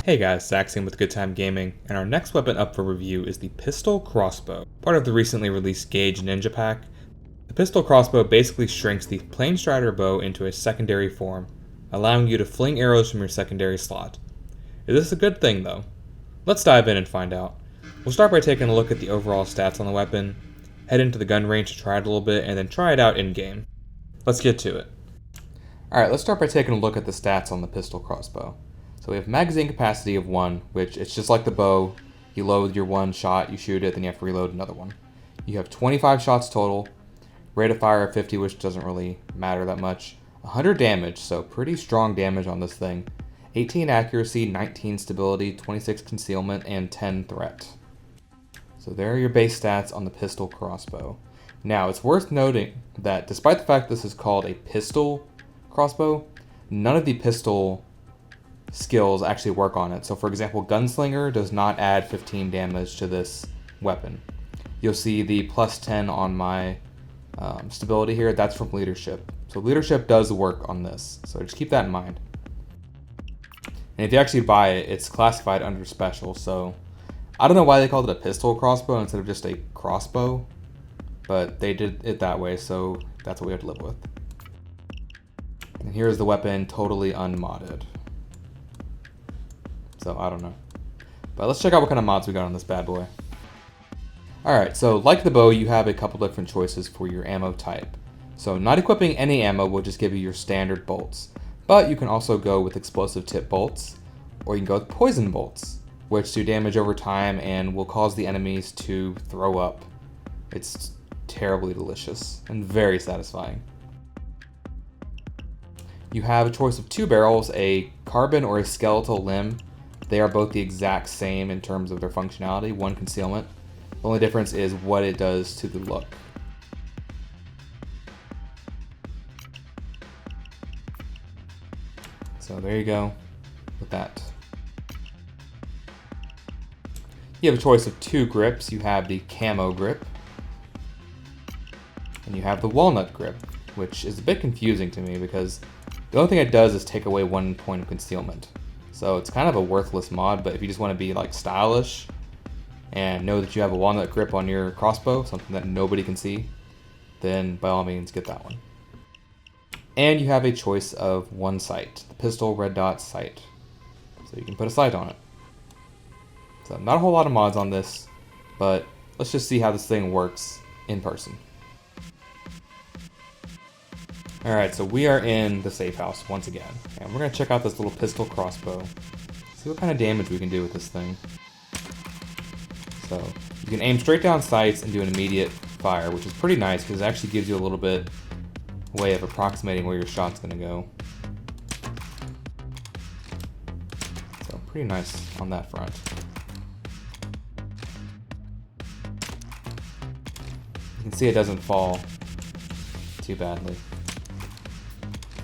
Hey guys, Saxion with Good Time Gaming, and our next weapon up for review is the Pistol Crossbow. Part of the recently released Gage Ninja Pack, the Pistol Crossbow basically shrinks the plain strider bow into a secondary form, allowing you to fling arrows from your secondary slot. Is this a good thing though? Let's dive in and find out. We'll start by taking a look at the overall stats on the weapon, head into the gun range to try it a little bit, and then try it out in-game. Let's get to it. Alright, let's start by taking a look at the stats on the Pistol Crossbow. So we have magazine capacity of 1, which it's just like the bow. You load your one shot, you shoot it, then you have to reload another one. You have 25 shots total, rate of fire of 50, which doesn't really matter that much. 100 damage, so pretty strong damage on this thing. 18 accuracy, 19 stability, 26 concealment, and 10 threat. So there are your base stats on the Pistol Crossbow. Now, it's worth noting that despite the fact this is called a Pistol Crossbow, none of the pistol skills actually work on it. So for example, Gunslinger does not add 15 damage to this weapon. You'll see the plus 10 on my stability here, that's from Leadership. So Leadership does work on this, so just keep that in mind. And if you actually buy it, it's classified under special, so I don't know why they called it a Pistol Crossbow instead of just a crossbow, but they did it that way, so that's what we have to live with. And here's the weapon totally unmodded. So I don't know. But let's check out what kind of mods we got on this bad boy. Alright, so like the bow, you have a couple different choices for your ammo type. So not equipping any ammo will just give you your standard bolts. But you can also go with explosive tip bolts, or you can go with poison bolts, which do damage over time and will cause the enemies to throw up. It's terribly delicious and very satisfying. You have a choice of 2 barrels, a carbon or a skeletal limb. They are both the exact same in terms of their functionality, one concealment. The only difference is what it does to the look. So there you go with that. You have a choice of 2 grips. You have the camo grip, and you have the walnut grip, which is a bit confusing to me because the only thing it does is take away 1 point of concealment. So it's kind of a worthless mod, but if you just want to be like stylish and know that you have a walnut grip on your crossbow, something that nobody can see, then by all means get that one. And you have a choice of 1 sight, the pistol red dot sight. So you can put a sight on it. So not a whole lot of mods on this, but let's just see how this thing works in person. Alright, so we are in the safe house once again, and we're going to check out this little pistol crossbow, see what kind of damage we can do with this thing. So, you can aim straight down sights and do an immediate fire, which is pretty nice because it actually gives you a little bit way of approximating where your shot's going to go. So, pretty nice on that front. You can see it doesn't fall too badly.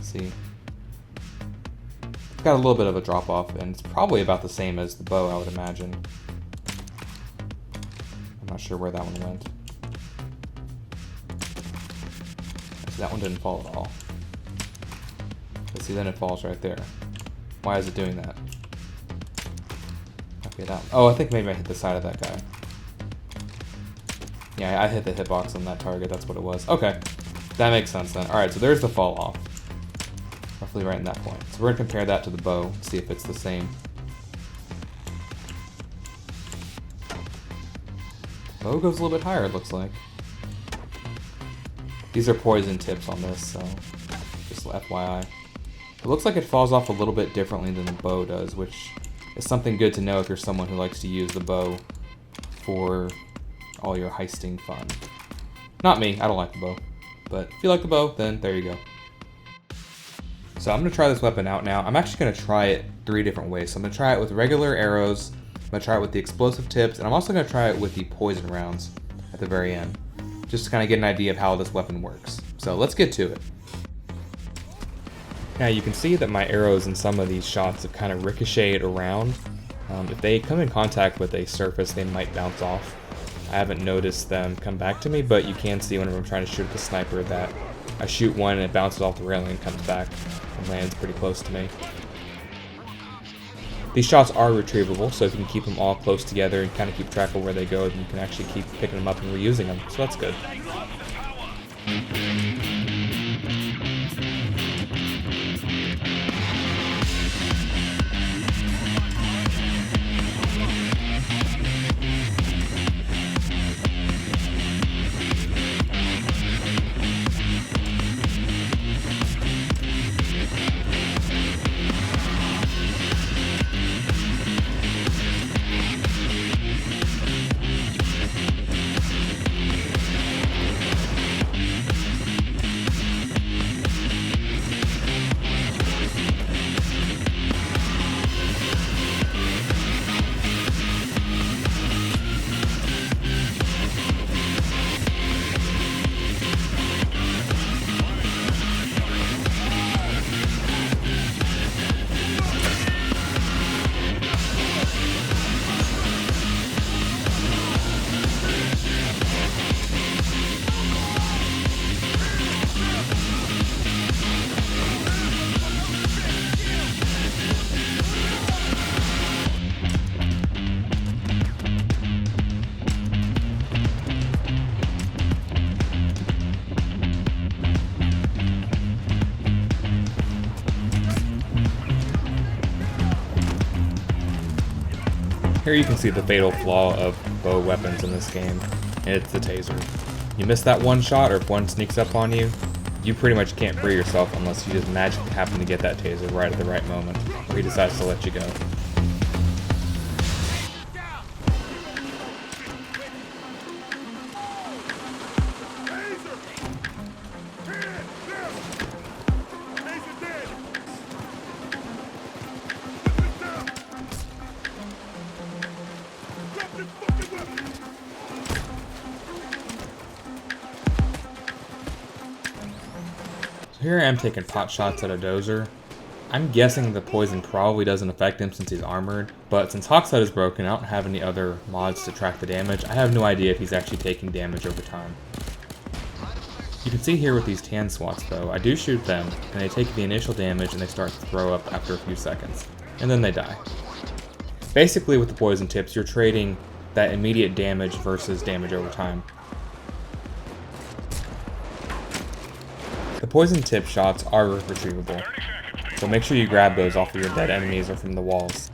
See, it's got a little bit of a drop off, and it's probably about the same as the bow, I would imagine. I'm not sure where that one went. See, that one didn't fall at all. But see, then it falls right there. Why is it doing that? Okay, that. Oh, I think maybe I hit the side of that guy. Yeah, I hit the hitbox on that target. That's what it was. Okay, that makes sense then. All right, so there's the fall off. Roughly right in that point. So we're going to compare that to the bow, see if it's the same. Bow goes a little bit higher, it looks like. These are poison tips on this, so just FYI. It looks like it falls off a little bit differently than the bow does, which is something good to know if you're someone who likes to use the bow for all your heisting fun. Not me, I don't like the bow. But if you like the bow, then there you go. So I'm going to try this weapon out now. I'm actually going to try it 3 different ways. So I'm going to try it with regular arrows, I'm going to try it with the explosive tips, and I'm also going to try it with the poison rounds at the very end, just to kind of get an idea of how this weapon works. So let's get to it. Now you can see that my arrows in some of these shots have kind of ricocheted around. If they come in contact with a surface, they might bounce off. I haven't noticed them come back to me, but you can see whenever I'm trying to shoot at the sniper that I shoot one and it bounces off the railing and comes back and lands pretty close to me. These shots are retrievable, so if you can keep them all close together and kind of keep track of where they go, then you can actually keep picking them up and reusing them, so that's good. Here you can see the fatal flaw of bow weapons in this game, and it's the taser. You miss that one shot, or if one sneaks up on you, you pretty much can't free yourself unless you just magically happen to get that taser right at the right moment, where he decides to let you go. So here I am taking pot shots at a dozer. I'm guessing the poison probably doesn't affect him since he's armored, but since Hawk's Head is broken, I don't have any other mods to track the damage. I have no idea if he's actually taking damage over time. You can see here with these tan swats though, I do shoot them, and they take the initial damage and they start to throw up after a few seconds, and then they die. Basically with the poison tips, you're trading that immediate damage versus damage over time. The poison tip shots are retrievable, so make sure you grab those off of your dead enemies or from the walls.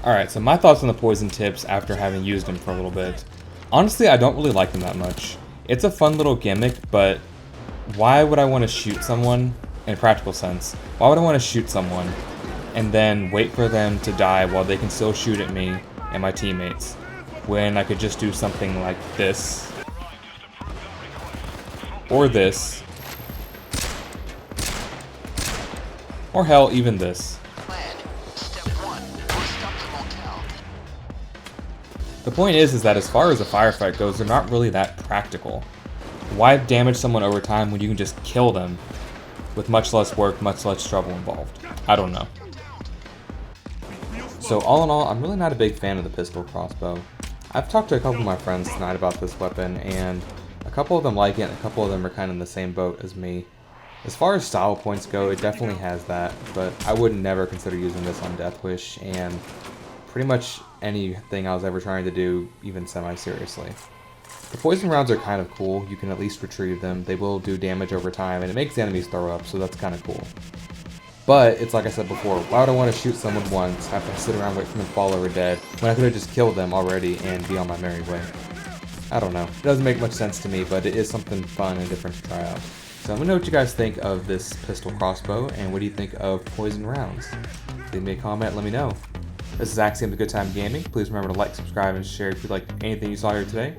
Alright, so my thoughts on the poison tips after having used them for a little bit. Honestly, I don't really like them that much. It's a fun little gimmick, but why would I want to shoot someone, in a practical sense, why would I want to shoot someone and then wait for them to die while they can still shoot at me and my teammates, when I could just do something like this, or this, or hell, even this. The point is that as far as a firefight goes, they're not really that practical. Why damage someone over time when you can just kill them with much less work, much less trouble involved? I don't know. So all in all, I'm really not a big fan of the Pistol Crossbow. I've talked to a couple of my friends tonight about this weapon, and a couple of them like it, and a couple of them are kind of in the same boat as me. As far as style points go, it definitely has that, but I would never consider using this on Death Wish, and pretty much anything I was ever trying to do, even semi-seriously. The poison rounds are kind of cool. You can at least retrieve them. They will do damage over time, and it makes the enemies throw up, so that's kind of cool. But it's like I said before, why would I want to shoot someone once, have to sit around wait for them to fall over dead, when I could have just killed them already and be on my merry way? I don't know. It doesn't make much sense to me, but it is something fun and different to try out. So let me know what you guys think of this Pistol Crossbow, and what do you think of poison rounds? Leave me a comment, let me know. This is Axiom, the Good Time Gaming. Please remember to like, subscribe, and share if you liked anything you saw here today.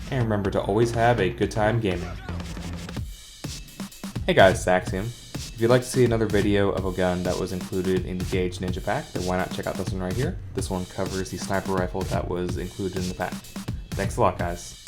And remember to always have a good time gaming. Hey guys, it's Axiom. If you'd like to see another video of a gun that was included in the Gage Ninja Pack, then why not check out this one right here. This one covers the sniper rifle that was included in the pack. Thanks a lot, guys.